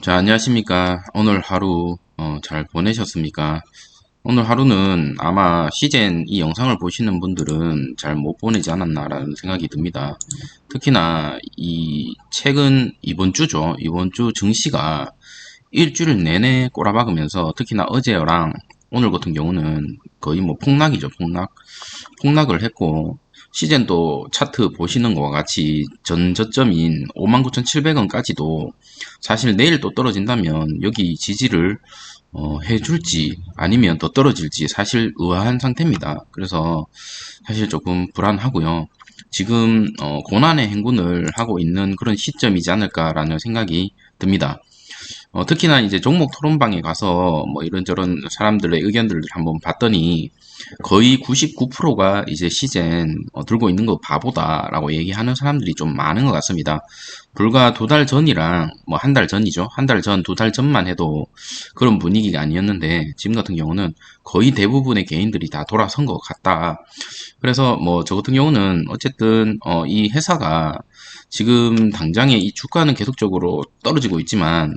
자, 안녕하십니까. 오늘 하루 잘 보내셨습니까? 오늘 하루는 아마 시젠 이 영상을 보시는 분들은 잘 못 보내지 않았나라는 생각이 듭니다. 특히나 이 최근 이번 주죠. 이번 주 증시가 일주일 내내 꼬라박으면서 특히나 어제랑 오늘 같은 경우는 거의 뭐 폭락이죠. 폭락을 했고 시젠도 차트 보시는 것과 같이 전 저점인 59,700원까지도 사실 내일 또 떨어진다면 여기 지지를 해줄지 아니면 더 떨어질지 사실 의아한 상태입니다. 그래서 사실 조금 불안하고요. 지금 고난의 행군을 하고 있는 그런 시점이지 않을까라는 생각이 듭니다. 특히나 이제 종목 토론방에 가서 뭐 이런저런 사람들의 의견들을 한번 봤더니 거의 99%가 이제 시젠 들고 있는 거 바보다라고 얘기하는 사람들이 좀 많은 것 같습니다. 불과 두 달 전이랑 뭐 한 달 전이죠. 한 달 전, 두 달 전만 해도 그런 분위기가 아니었는데 지금 같은 경우는 거의 대부분의 개인들이 다 돌아선 것 같다. 그래서 뭐 저 같은 경우는 어쨌든 이 회사가 지금 당장에 이 주가는 계속적으로 떨어지고 있지만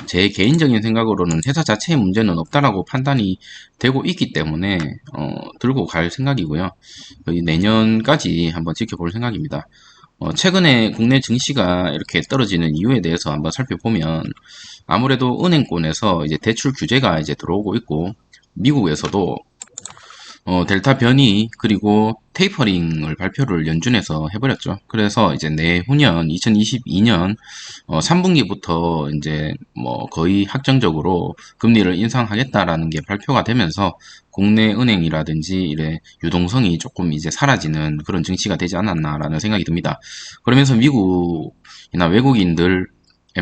제 개인적인 생각으로는 회사 자체의 문제는 없다라고 판단이 되고 있기 때문에 들고 갈 생각이고요. 거의 내년까지 한번 지켜볼 생각입니다. 최근에 국내 증시가 이렇게 떨어지는 이유에 대해서 한번 살펴보면 아무래도 은행권에서 이제 대출 규제가 이제 들어오고 있고 미국에서도 델타 변이 그리고 테이퍼링을 발표를 연준에서 해버렸죠. 그래서 이제 내후년 2022년 3분기부터 이제 뭐 거의 확정적으로 금리를 인상하겠다라는 게 발표가 되면서 국내 은행이라든지 이래 유동성이 조금 이제 사라지는 그런 증시가 되지 않았나라는 생각이 듭니다. 그러면서 미국이나 외국인들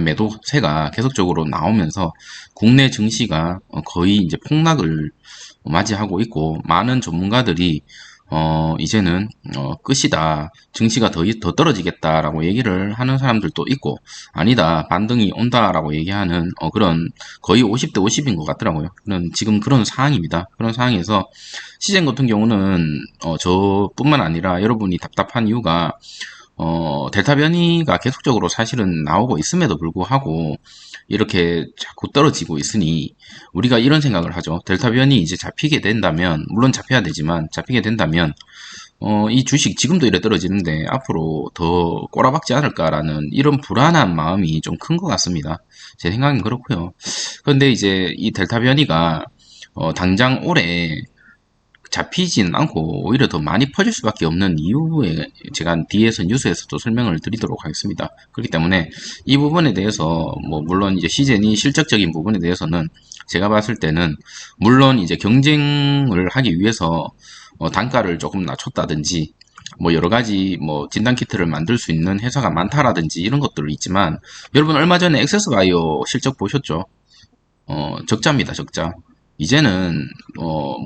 매도세가 계속적으로 나오면서 국내 증시가 거의 이제 폭락을 맞이하고 있고 많은 전문가들이 이제는 끝이다. 증시가 더 떨어지겠다라고 얘기를 하는 사람들도 있고 아니다. 반등이 온다라고 얘기하는 그런 거의 50대 50인 것 같더라고요. 지금 그런 상황입니다. 그런 상황에서 시젠 같은 경우는 저뿐만 아니라 여러분이 답답한 이유가 델타 변이가 계속적으로 사실은 나오고 있음에도 불구하고 이렇게 자꾸 떨어지고 있으니 우리가 이런 생각을 하죠. 델타 변이 이제 잡히게 된다면, 물론 잡혀야 되지만 잡히게 된다면 이 주식 지금도 이래 떨어지는데 앞으로 더 꼬라박지 않을까라는 이런 불안한 마음이 좀 큰 것 같습니다. 제 생각은 그렇고요. 그런데 이제 이 델타 변이가 당장 올해 잡히진 않고 오히려 더 많이 퍼질 수밖에 없는 이유에 제가 뒤에서 뉴스에서도 설명을 드리도록 하겠습니다. 그렇기 때문에 이 부분에 대해서 뭐 물론 이제 시젠이 실적적인 부분에 대해서는 제가 봤을 때는 물론 이제 경쟁을 하기 위해서 단가를 조금 낮췄다든지 뭐 여러 가지 뭐 진단 키트를 만들 수 있는 회사가 많다라든지 이런 것들은 있지만 여러분 얼마 전에 액세스바이오 실적 보셨죠? 적자입니다, 적자. 이제는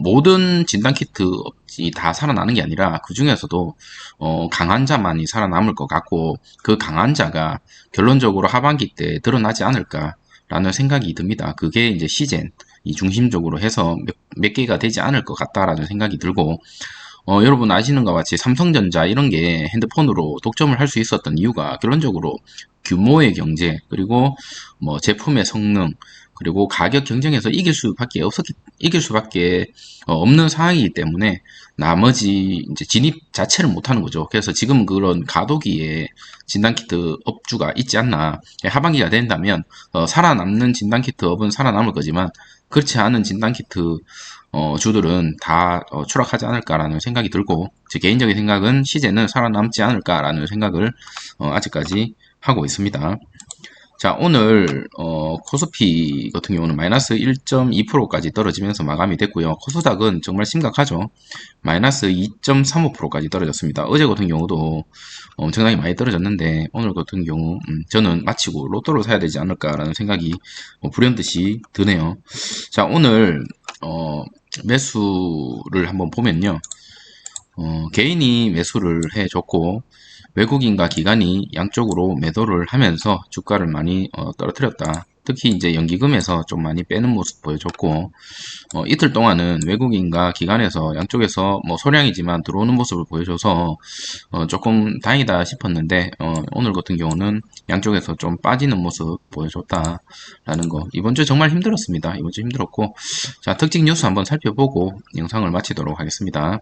모든 진단키트이 다 살아나는 게 아니라 그 중에서도 강한 자만이 살아남을 것 같고 그 강한 자가 결론적으로 하반기 때 드러나지 않을까라는 생각이 듭니다. 그게 이제 시젠 이 중심적으로 해서 몇 개가 되지 않을 것 같다라는 생각이 들고 여러분 아시는 것 같이 삼성전자 이런 게 핸드폰으로 독점을 할 수 있었던 이유가 결론적으로 규모의 경제 그리고 뭐 제품의 성능 그리고 가격 경쟁에서 이길 수밖에 없는 상황이기 때문에 나머지 이제 진입 자체를 못하는 거죠. 그래서 지금 그런 가도기에 진단키트 업주가 있지 않나. 하반기가 된다면 살아남는 진단키트 업은 살아남을 거지만 그렇지 않은 진단키트 주들은 다 추락하지 않을까라는 생각이 들고 제 개인적인 생각은 시제는 살아남지 않을까라는 생각을 아직까지 하고 있습니다. 자, 오늘 코스피 같은 경우는 마이너스 1.2%까지 떨어지면서 마감이 됐고요. 코스닥은 정말 심각하죠. 마이너스 2.35%까지 떨어졌습니다. 어제 같은 경우도 엄청나게 많이 떨어졌는데 오늘 같은 경우 저는 마치고 로또를 사야 되지 않을까라는 생각이 불현듯이 드네요. 자, 오늘 매수를 한번 보면요. 개인이 매수를 해줬고 외국인과 기관이 양쪽으로 매도를 하면서 주가를 많이 떨어뜨렸다. 특히 이제 연기금에서 좀 많이 빼는 모습 보여줬고, 이틀 동안은 외국인과 기관에서 양쪽에서 뭐 소량이지만 들어오는 모습을 보여줘서 조금 다행이다 싶었는데, 오늘 같은 경우는 양쪽에서 좀 빠지는 모습 보여줬다라는 거. 이번 주 정말 힘들었습니다. 이번 주 힘들었고, 자, 특징 뉴스 한번 살펴보고 영상을 마치도록 하겠습니다.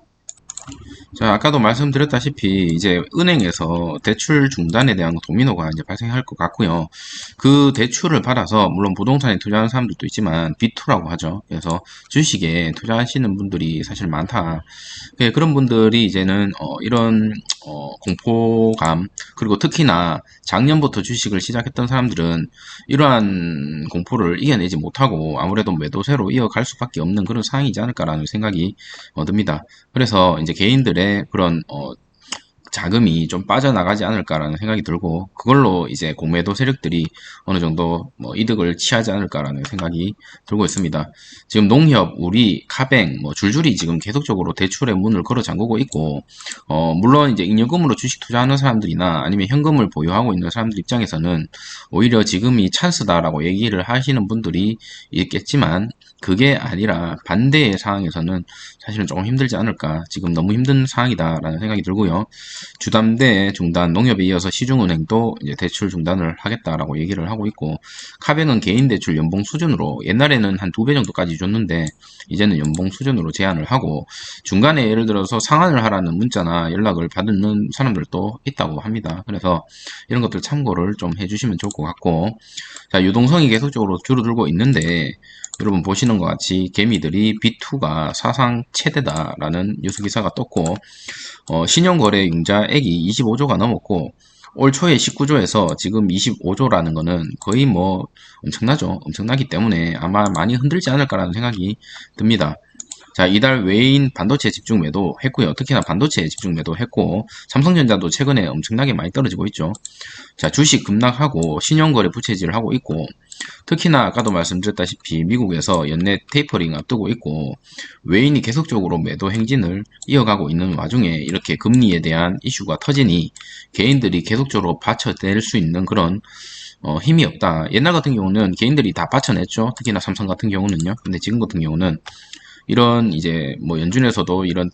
자, 아까도 말씀드렸다시피 이제 은행에서 대출 중단에 대한 도미노가 이제 발생할 것 같고요. 그 대출을 받아서 물론 부동산에 투자하는 사람들도 있지만 B2라고 하죠. 그래서 주식에 투자하시는 분들이 사실 많다. 예, 그런 분들이 이제는 이런 공포감, 그리고 특히나 작년부터 주식을 시작했던 사람들은 이러한 공포를 이겨내지 못하고 아무래도 매도세로 이어갈 수밖에 없는 그런 상황이지 않을까라는 생각이 듭니다. 그래서 이제 개인들의 그런 자금이 좀 빠져나가지 않을까라는 생각이 들고, 그걸로 이제 공매도 세력들이 어느 정도 뭐 이득을 취하지 않을까라는 생각이 들고 있습니다. 지금 농협, 우리, 카뱅 뭐 줄줄이 지금 계속적으로 대출의 문을 걸어 잠그고 있고, 물론 이제 잉여금으로 주식 투자하는 사람들이나 아니면 현금을 보유하고 있는 사람들 입장에서는 오히려 지금이 찬스다라고 얘기를 하시는 분들이 있겠지만, 그게 아니라 반대의 상황에서는 사실은 조금 힘들지 않을까, 지금 너무 힘든 상황이다라는 생각이 들고요. 주담대 중단, 농협에 이어서 시중은행도 이제 대출 중단을 하겠다라고 얘기를 하고 있고, 카뱅은 개인 대출 연봉 수준으로, 옛날에는 한 2배 정도까지 줬는데 이제는 연봉 수준으로 제한을 하고, 중간에 예를 들어서 상환을 하라는 문자나 연락을 받는 사람들도 있다고 합니다. 그래서 이런 것들 참고를 좀 해주시면 좋을 것 같고, 자, 유동성이 계속적으로 줄어들고 있는데, 여러분 보시는 것 같이 개미들이 B2가 사상 최대다라는 뉴스 기사가 떴고, 신용거래 융자액이 25조가 넘었고, 올 초에 19조에서 지금 25조라는 거는 거의 뭐 엄청나죠. 엄청나기 때문에 아마 많이 흔들지 않을까라는 생각이 듭니다. 자, 이달 외인 반도체 집중 매도 했고요. 특히나 반도체 집중 매도 했고, 삼성전자도 최근에 엄청나게 많이 떨어지고 있죠. 자, 주식 급락하고 신용거래 부채질을 하고 있고, 특히나 아까도 말씀드렸다시피 미국에서 연내 테이퍼링 앞두고 있고, 외인이 계속적으로 매도 행진을 이어가고 있는 와중에 이렇게 금리에 대한 이슈가 터지니 개인들이 계속적으로 받쳐낼 수 있는 그런 힘이 없다. 옛날 같은 경우는 개인들이 다 받쳐냈죠. 특히나 삼성 같은 경우는요. 근데 지금 같은 경우는 이런 이제 뭐 연준에서도 이런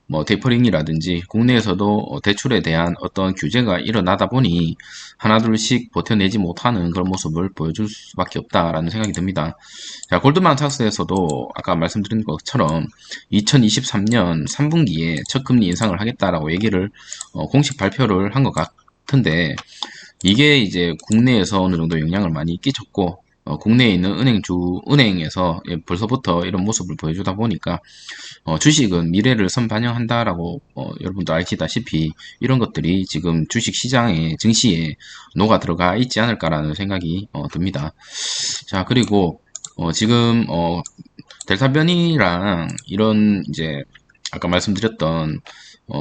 뭐 테이퍼링이라든지 국내에서도 대출에 대한 어떤 규제가 일어나다 보니 하나둘씩 버텨내지 못하는 그런 모습을 보여줄 수밖에 없다라는 생각이 듭니다. 자, 골드만삭스에서도 아까 말씀드린 것처럼 2023년 3분기에 첫 금리 인상을 하겠다라고 얘기를 공식 발표를 한 것 같은데, 이게 이제 국내에서 어느 정도 영향을 많이 끼쳤고, 국내에 있는 은행에서 벌써부터 이런 모습을 보여주다 보니까, 주식은 미래를 선반영한다라고, 여러분도 아시다시피, 이런 것들이 지금 주식 시장에, 증시에 녹아 들어가 있지 않을까라는 생각이, 듭니다. 자, 그리고, 지금, 델타 변이랑 이런 이제, 아까 말씀드렸던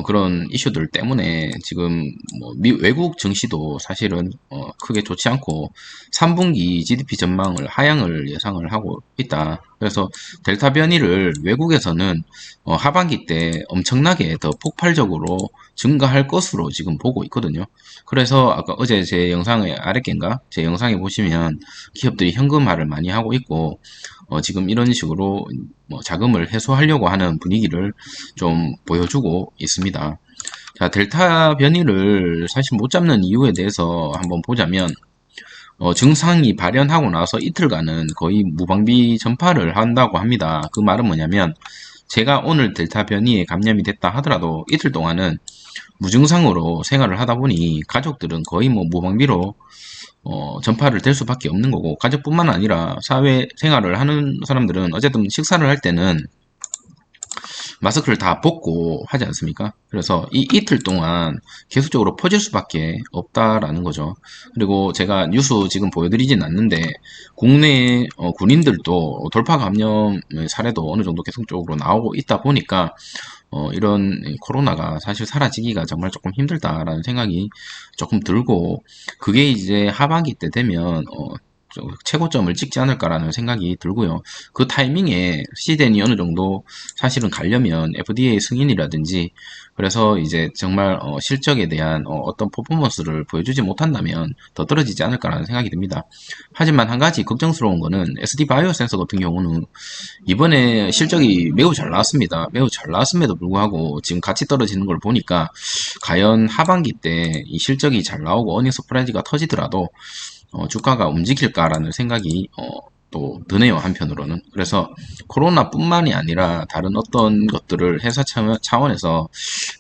그런 이슈들 때문에 지금 뭐 외국 증시도 사실은 크게 좋지 않고 3분기 GDP 전망을 하향을 예상을 하고 있다. 그래서 델타 변이를 외국에서는 하반기 때 엄청나게 더 폭발적으로 증가할 것으로 지금 보고 있거든요. 그래서 아까 어제 제 영상의 아랫겐가 제 영상에 보시면 기업들이 현금화를 많이 하고 있고, 지금 이런 식으로 뭐 자금을 해소하려고 하는 분위기를 좀 보여주고 있습니다. 자, 델타 변이를 사실 못 잡는 이유에 대해서 한번 보자면, 증상이 발현하고 나서 이틀간은 거의 무방비 전파를 한다고 합니다. 그 말은 뭐냐면, 제가 오늘 델타 변이에 감염이 됐다 하더라도 이틀 동안은 무증상으로 생활을 하다 보니 가족들은 거의 뭐 무방비로 전파를 될 수밖에 없는 거고, 가족뿐만 아니라 사회 생활을 하는 사람들은 어쨌든 식사를 할 때는 마스크를 다 벗고 하지 않습니까? 그래서 이 이틀 동안 계속적으로 퍼질 수밖에 없다라는 거죠. 그리고 제가 뉴스 지금 보여드리진 않는데, 국내 군인들도 돌파 감염 사례도 어느 정도 계속적으로 나오고 있다 보니까 이런 코로나가 사실 사라지기가 정말 조금 힘들다라는 생각이 조금 들고, 그게 이제 하반기 때 되면 최고점을 찍지 않을까라는 생각이 들고요. 그 타이밍에 시즌이 어느 정도 사실은 가려면 FDA 승인이라든지 그래서 이제 정말 실적에 대한 어떤 퍼포먼스를 보여주지 못한다면 더 떨어지지 않을까라는 생각이 듭니다. 하지만 한 가지 걱정스러운 거는 SD 바이오 센서 같은 경우는 이번에 실적이 매우 잘 나왔습니다. 매우 잘 나왔음에도 불구하고 지금 같이 떨어지는 걸 보니까 과연 하반기 때 이 실적이 잘 나오고 어닝 서프라이즈가 터지더라도 주가가 움직일까라는 생각이 또 드네요, 한편으로는. 그래서 코로나뿐만이 아니라 다른 어떤 것들을 회사 차원에서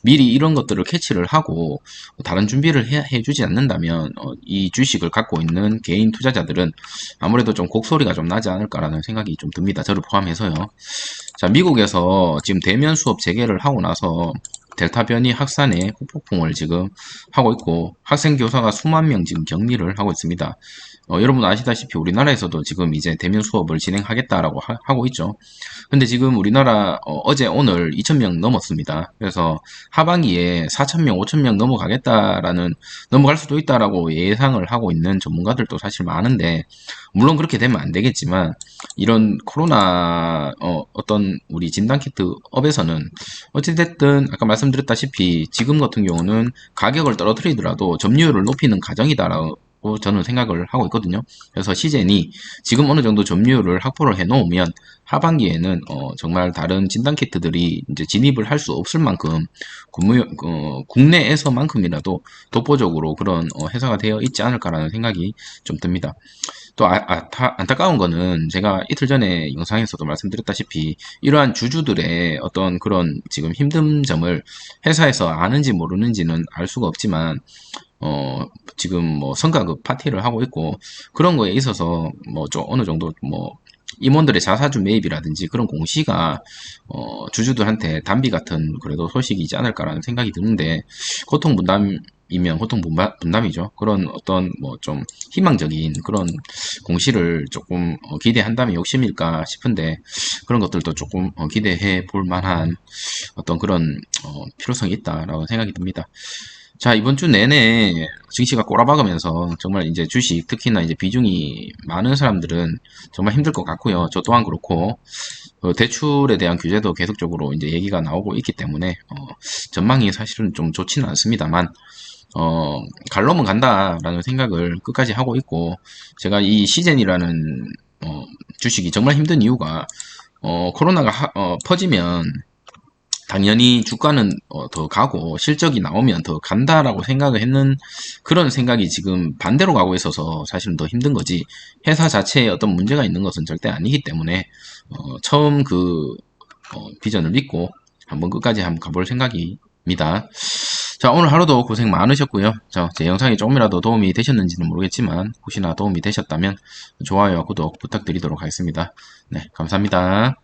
미리 이런 것들을 캐치를 하고 다른 준비를 해주지 않는다면 이 주식을 갖고 있는 개인 투자자들은 아무래도 좀 곡소리가 좀 나지 않을까라는 생각이 좀 듭니다. 저를 포함해서요. 자, 미국에서 지금 대면 수업 재개를 하고 나서 델타 변이 확산에 후폭풍을 지금 하고 있고 학생 교사가 수만 명 지금 격리를 하고 있습니다. 여러분 아시다시피 우리나라에서도 지금 이제 대면 수업을 진행하겠다라고 하고 있죠. 근데 지금 우리나라 어제 오늘 2,000명 넘었습니다. 그래서 하반기에 4,000명, 5,000명 넘어갈 수도 있다라고 예상을 하고 있는 전문가들도 사실 많은데 물론 그렇게 되면 안 되겠지만 이런 코로나 어떤 우리 진단키트 업에서는 어찌됐든 아까 말씀드렸다시피 지금 같은 경우는 가격을 떨어뜨리더라도 점유율을 높이는 과정이다라고 저는 생각을 하고 있거든요. 그래서 시젠이 지금 어느 정도 점유율을 확보를 해 놓으면 하반기에는 정말 다른 진단키트들이 이제 진입을 할 수 없을 만큼 국내에서만큼이라도 독보적으로 그런 회사가 되어 있지 않을까라는 생각이 좀 듭니다. 또 안타까운 거는 제가 이틀 전에 영상에서도 말씀드렸다시피 이러한 주주들의 어떤 그런 지금 힘든 점을 회사에서 아는지 모르는지는 알 수가 없지만 지금 뭐 성과급 파티를 하고 있고 그런 거에 있어서 뭐 좀 어느 정도 뭐 임원들의 자사주 매입이라든지 그런 공시가 주주들한테 단비 같은 그래도 소식이지 않을까라는 생각이 드는데 고통 분담이면 고통 분담이죠. 그런 어떤 뭐 좀 희망적인 그런 공시를 조금 기대한다면 욕심일까 싶은데 그런 것들도 조금 기대해 볼 만한 어떤 그런 필요성이 있다라고 생각이 듭니다. 자, 이번 주 내내 증시가 꼬라박으면서 정말 이제 주식, 특히나 이제 비중이 많은 사람들은 정말 힘들 것 같고요. 저 또한 그렇고, 대출에 대한 규제도 계속적으로 이제 얘기가 나오고 있기 때문에, 전망이 사실은 좀 좋지는 않습니다만, 갈 놈은 간다라는 생각을 끝까지 하고 있고, 제가 이 시젠이라는, 주식이 정말 힘든 이유가, 코로나가 퍼지면, 당연히 주가는 더 가고 실적이 나오면 더 간다라고 생각을 했는 그런 생각이 지금 반대로 가고 있어서 사실은 더 힘든 거지 회사 자체에 어떤 문제가 있는 것은 절대 아니기 때문에 처음 그 비전을 믿고 한번 끝까지 한번 가볼 생각입니다. 자, 오늘 하루도 고생 많으셨고요. 자, 제 영상이 조금이라도 도움이 되셨는지는 모르겠지만 혹시나 도움이 되셨다면 좋아요와 구독 부탁드리도록 하겠습니다. 네, 감사합니다.